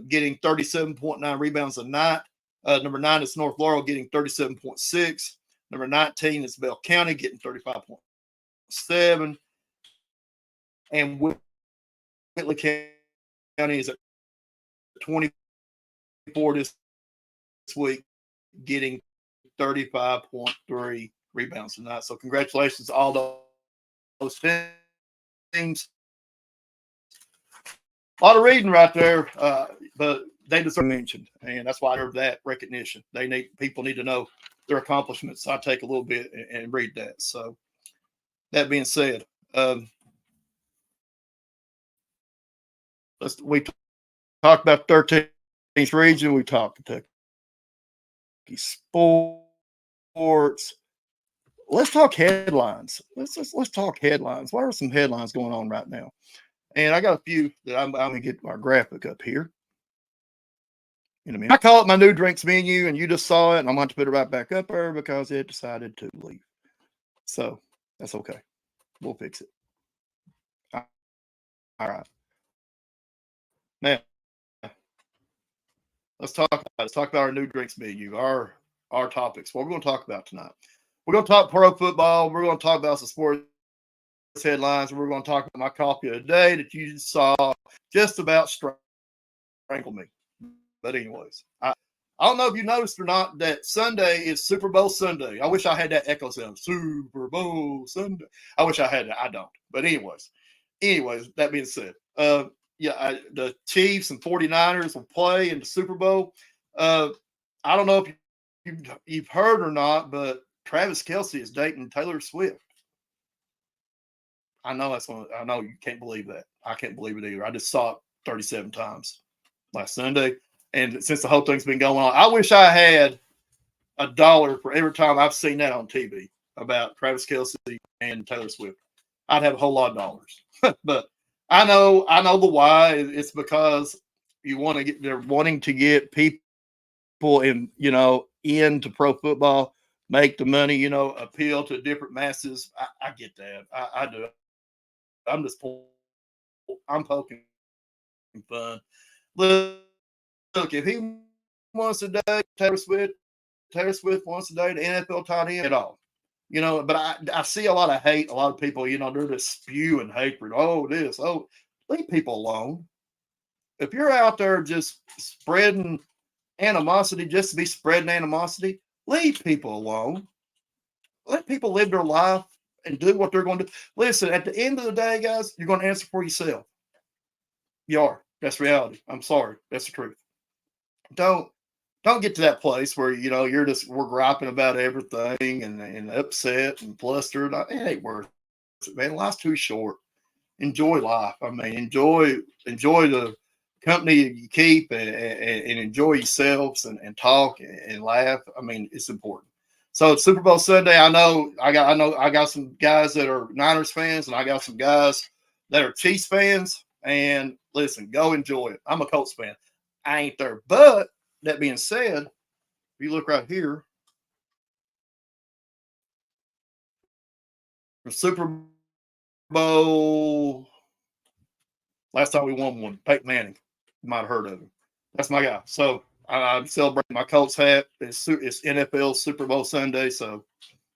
getting 37.9 rebounds a night. Number 9 is North Laurel, getting 37.6. Number 19 is Bell County, getting 35.7. And Whitley County is at 24 this week, getting 35.3 rebounds tonight. So congratulations to all those teams. A lot of reading right there, but they deserve mentioned, and that's why I deserve that recognition. People need to know their accomplishments. So I take a little bit and read that. So that being said, we talked about 13th region. We talked Kentucky sports. Let's talk headlines. Let's talk headlines. What are some headlines going on right now? And I got a few that I'm going to get our graphic up here in a minute. I call it my new drinks menu, and you just saw it, and I'm going to put it right back up there because it decided to leave. So that's okay. We'll fix it. All right. Now, let's talk about our new drinks menu, our topics. What we're going to talk about tonight. We're going to talk pro football. We're going to talk about some sports headlines. We're going to talk about my coffee of the day that you saw just about strangle me. But anyways, I don't know if you noticed or not that Sunday is Super Bowl Sunday. I wish I had that echo sound. Super Bowl Sunday. I wish I had that. I don't. But anyways, that being said, the Chiefs and 49ers will play in the Super Bowl. I don't know if you've heard or not, but Travis Kelce is dating Taylor Swift. I know I know you can't believe that. I can't believe it either. I just saw it 37 times last Sunday. And since the whole thing's been going on, I wish I had $1 for every time I've seen that on TV about Travis Kelce and Taylor Swift. I'd have a whole lot of dollars. But I know the why. It's because they're wanting to get people into pro football, make the money, appeal to different masses. I get that. I do. I'm poking fun. Look, if he wants to date Taylor Swift wants to date an NFL tight end at all. But I see a lot of hate, a lot of people, they're just spewing hatred. Leave people alone. If you're out there just spreading animosity just to be spreading animosity, leave people alone. Let people live their life and do what they're going to do. Listen, at the end of the day, guys, you're going to answer for yourself. You are. That's reality. I'm sorry. That's the truth. Don't get to that place where we're griping about everything and upset and flustered. It ain't worth it, man. Life's too short. Enjoy life. I mean, enjoy the company you keep and enjoy yourselves and talk and laugh. I mean, it's important. So it's Super Bowl Sunday. I know I got some guys that are Niners fans, and I got some guys that are Chiefs fans. And listen, go enjoy it. I'm a Colts fan. I ain't there. But that being said, if you look right here, the Super Bowl, last time we won one, Peyton Manning. You might have heard of him. That's my guy. So I'm celebrating my Colts hat. It's NFL Super Bowl Sunday, so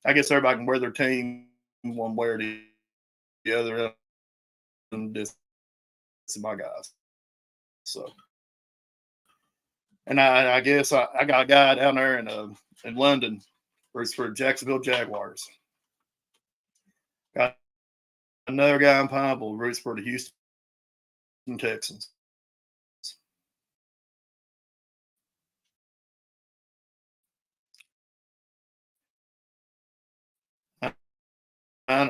I guess everybody can wear their team one way or the other. And this is my guys. So, and I guess I got a guy down there in London, who's for Jacksonville Jaguars. Got another guy in Pineville, roots for the Houston Texans. I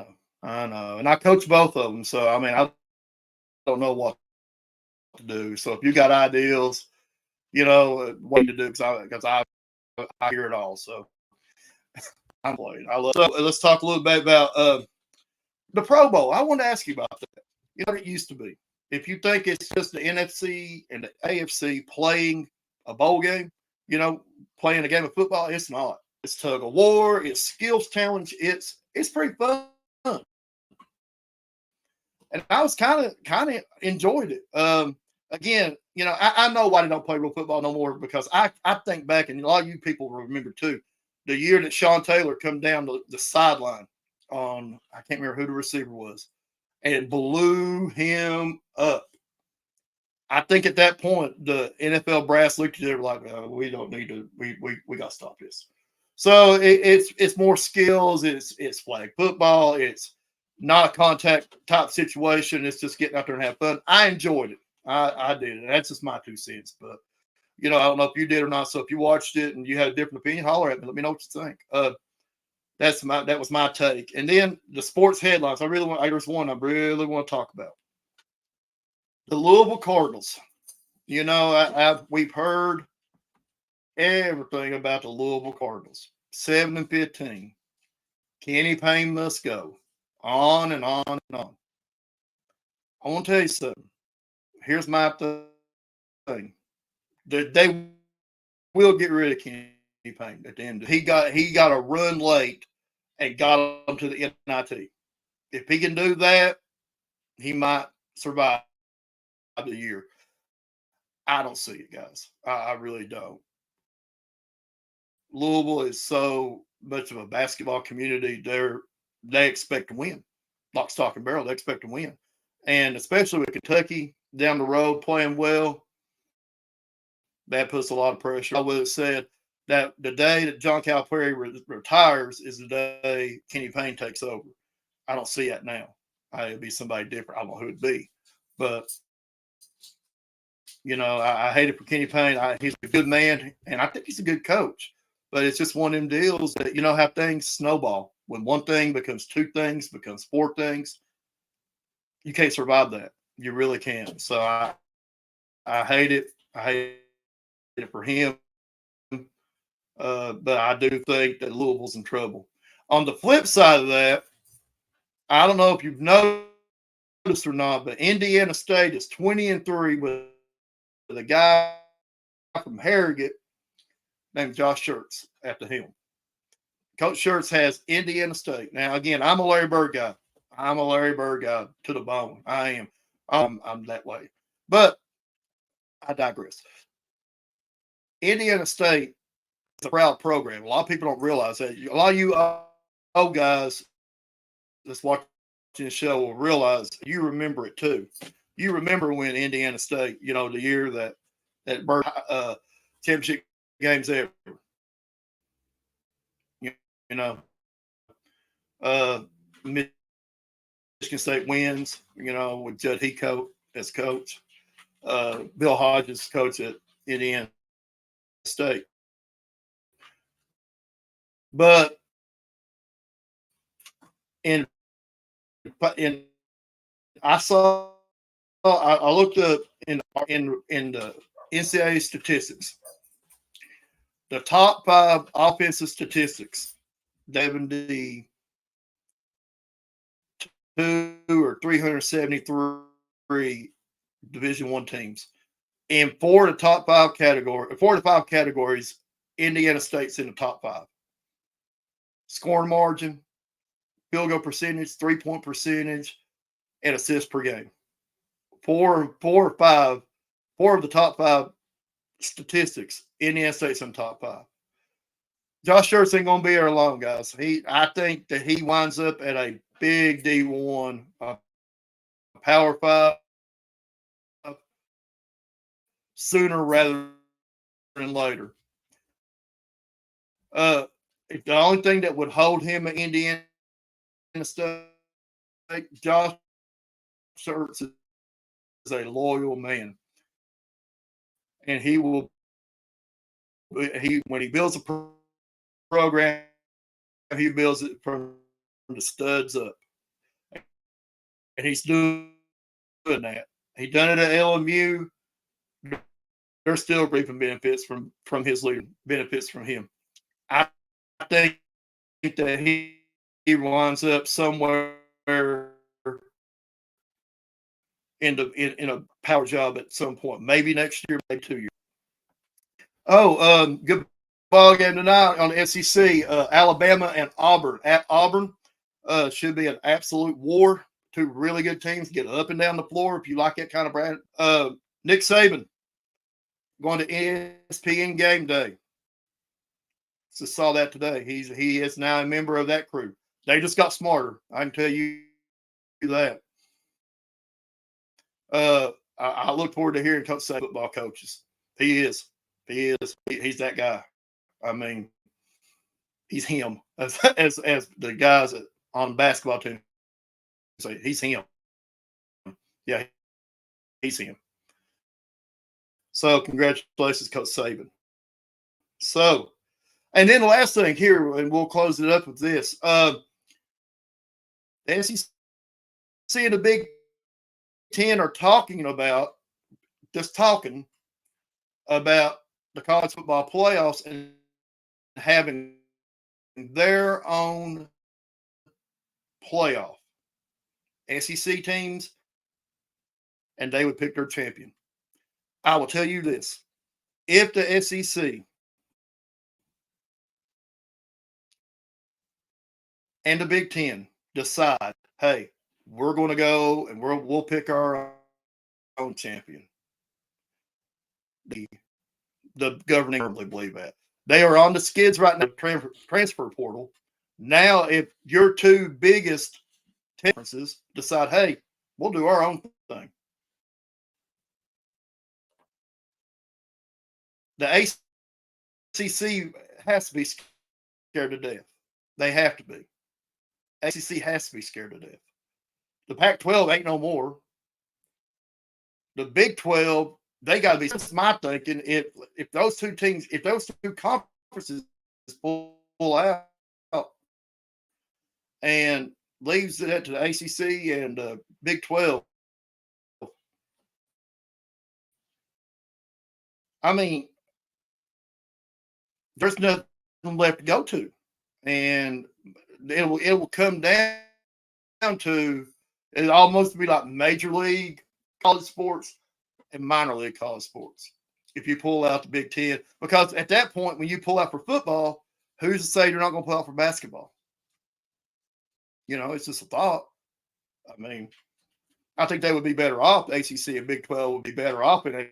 know, and I coach both of them, so I mean, I don't know what to do. So if you got ideas, what to do, because I hear it all. So I'm playing. So let's talk a little bit about the Pro Bowl. I want to ask you about that. What it used to be. If you think it's just the NFC and the AFC playing a bowl game, playing a game of football, it's not. It's tug of war. It's skills challenge. It's pretty fun. And I was kind of enjoyed it. Again, I know why they don't play real football no more, because I think back, and a lot of you people remember too, the year that Sean Taylor come down the sideline on, I can't remember who the receiver was, and it blew him up. I think at that point the NFL brass looked at it like, we don't need to, we got to stop this. So it's more skills. It's flag football. It's not a contact type situation. It's just getting out there and have fun. I enjoyed it. I did it. That's just my 2 cents. But I don't know if you did or not. So if you watched it and you had a different opinion, holler at me. Let me know what you think. That was my take. And then the sports headlines. There's one I really want to talk about. The Louisville Cardinals. We've heard everything about the Louisville Cardinals. 7-15. Kenny Payne must go. On and on and on. I want to tell you something. Here's my thing. They will get rid of Kenny Payne at the end. He got a run late and got him to the NIT. If he can do that, he might survive the year. I don't see it, guys. I really don't. Louisville is so much of a basketball community. They expect to win. Lock, stock, and barrel. They expect to win, and especially with Kentucky down the road playing well, that puts a lot of pressure. I would have said that the day that John Calipari retires is the day Kenny Payne takes over. I don't see that now. It'd be somebody different. I don't know who it'd be, but I hate it for Kenny Payne. He's a good man, and I think he's a good coach. But it's just one of them deals that how things snowball. When one thing becomes two things, becomes four things, you can't survive that. You really can't. So I hate it. I hate it for him. But I do think that Louisville's in trouble. On the flip side of that, I don't know if you've noticed or not, but Indiana State is 20-3 with a guy from Harrogate named Josh Schertz at the helm. Coach Schertz has Indiana State. Now, again, I'm a Larry Bird guy. I'm a Larry Bird guy to the bone. I am. I'm that way. But I digress. Indiana State is a proud program. A lot of people don't realize that. A lot of you old guys that's watching the show will realize you remember it too. You remember when Indiana State, the year that Bird championship games ever. Michigan State wins, with Judd Heathcote as coach. Bill Hodges coach at Indiana State. But I looked up in the NCAA statistics. The top 5 offensive statistics, 72 or 373 Division I teams. In 4 to 5 categories, Indiana State's in the top 5. Scoring margin, field goal percentage, 3-point percentage, and assists per game. 4 of the top 5 statistics, Indiana State's in the top 5. Josh Schertz ain't going to be here long, guys. I think that he winds up at a big D1, Power 5, sooner rather than later. The only thing that would hold him at Indiana State, Josh Schertz is a loyal man, and when he builds a program, he builds it from the studs up, and he's doing that. He done it at LMU. They're still reaping benefits from his leader, benefits from him. I think that he winds up somewhere in a power job at some point, maybe next year, maybe 2 years. Good ball game tonight on the SEC. Alabama and Auburn. At Auburn, should be an absolute war. 2 really good teams get up and down the floor if you like that kind of brand. Nick Saban going to ESPN Game Day. Just saw that today. He is now a member of that crew. They just got smarter. I can tell you that. I look forward to hearing Coach Saban football coaches. He is. He's that guy. I mean, he's him. As the guys on the basketball team say, he's him. Yeah, he's him. So congratulations, Coach Saban. So, and then the last thing here, and we'll close it up with this. The SEC and the Big Ten are talking about the college football playoffs and having their own playoff. SEC teams, and they would pick their champion. I will tell you this. If the SEC and the Big Ten decide, hey, we're going to go and we'll pick our own champion. The governing firmly believe that. They are on the skids right now, transfer portal. Now, if your two biggest differences decide, hey, we'll do our own thing. The ACC has to be scared to death. They have to be. ACC has to be scared to death. The Pac-12 ain't no more. The Big 12, they got to be. That's my thinking. If those two teams, if those two conferences pull out and leaves it to the ACC and Big 12, I mean, there's nothing left to go to, and it will come down to it almost be like major league college sports and minor league college sports. If you pull out the Big Ten, because at that point, when you pull out for football, who's to say you're not going to pull out for basketball? You know, it's just a thought. I mean, I think they would be better off. The ACC and Big 12 would be better off in a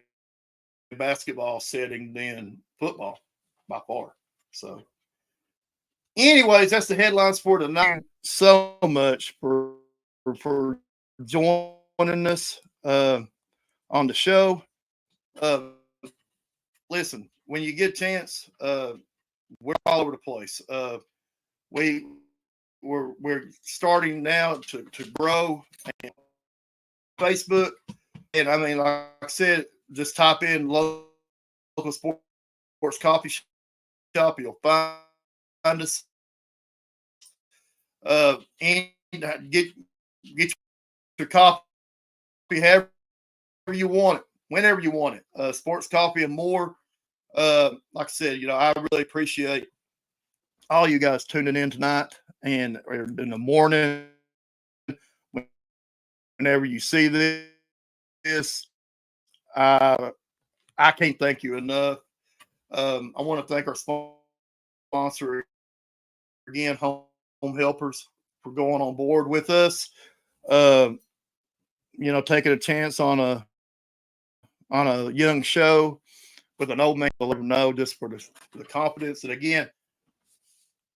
basketball setting than football by far. So, anyways, that's the headlines for tonight. So much for joining us on the show. Listen, when you get a chance, we're all over the place. We're starting now to grow and Facebook, and I mean, like I said, just type in local sports coffee shop. You'll find us. And get your coffee however you want it, whenever you want it. Sports coffee and more. Like I said, I really appreciate all you guys tuning in tonight and in the morning. Whenever you see this, I can't thank you enough. I want to thank our sponsor again, Home Helpers, for going on board with us. Taking a chance on a young show with an old man to let them know just for the confidence. And again,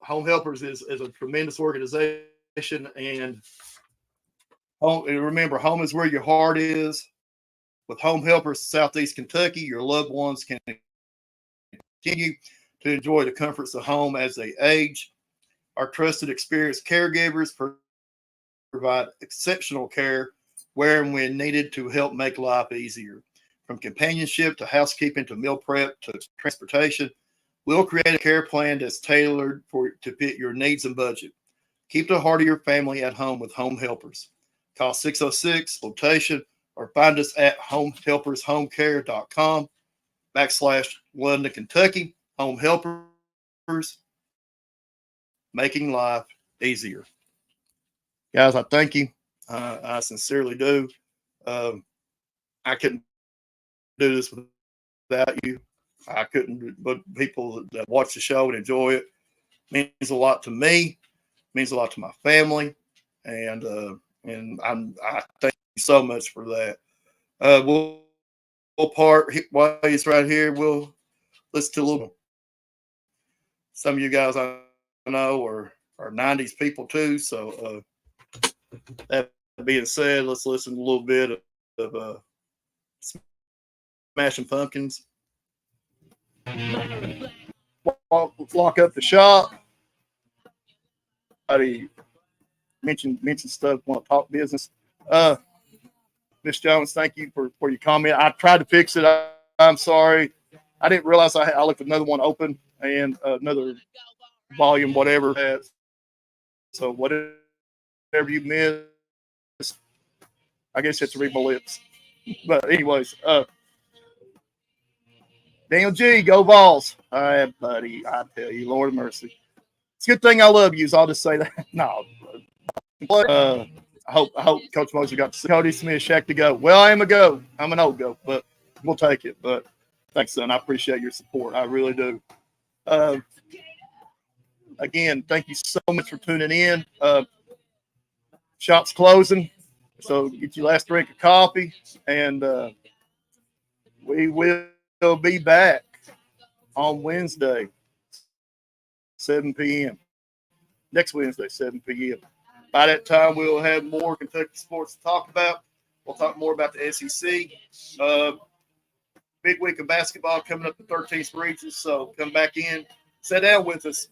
Home Helpers is a tremendous organization, and remember, home is where your heart is. With Home Helpers Southeast Kentucky, your loved ones can continue to enjoy the comforts of home as they age. Our trusted, experienced caregivers provide exceptional care where and when needed to help make life easier. From companionship to housekeeping to meal prep to transportation, we'll create a care plan that's tailored to fit your needs and budget. Keep the heart of your family at home with Home Helpers. Call 606-LOCATION or find us at homehelpershomecare.com/London, Kentucky. Home Helpers, making life easier. Guys, I thank you. I sincerely do. I couldn't do this without you. I couldn't, but people that watch the show and enjoy it means a lot to me, means a lot to my family, and I thank you so much for that. We'll part while he's right here. We'll listen to a little. Some of you guys I know are 90s people too. So that being said, let's listen to a little bit of Smashing Pumpkins. Lock up the shop. I mention stuff. Want to talk business? Miss Jones, thank you for your comment. I tried to fix it. I'm sorry. I didn't realize I left another one open and another volume, whatever. So whatever you missed, I guess you have to read my lips. But anyways, Daniel G, go Vols. All right, buddy. I tell you, Lord mercy. It's a good thing I love you, so I'll just say that. No. I hope Coach Moser got to see Cody Smith, Shaq to go. Well, I am a go. I'm an old go, but we'll take it. But thanks, son. I appreciate your support. I really do. Again, thank you so much for tuning in. Shop's closing, so get your last drink of coffee, and we will be back on Wednesday, 7 p.m. Next Wednesday, 7 p.m. By that time, we'll have more Kentucky sports to talk about. We'll talk more about the SEC. Big week of basketball coming up the 13th region, so come back in. Sit down with us.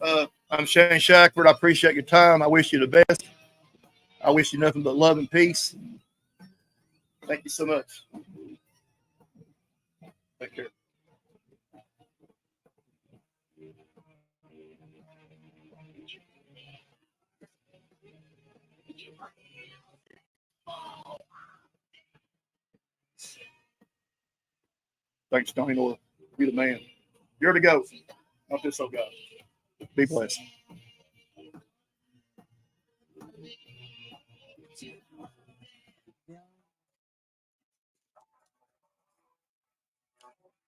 I'm Shane Shackford. I appreciate your time. I wish you the best. I wish you nothing but love and peace. Thank you so much. Take care. Thanks, Tony North. You're the man. You're the go. Not this old guy. Be blessed.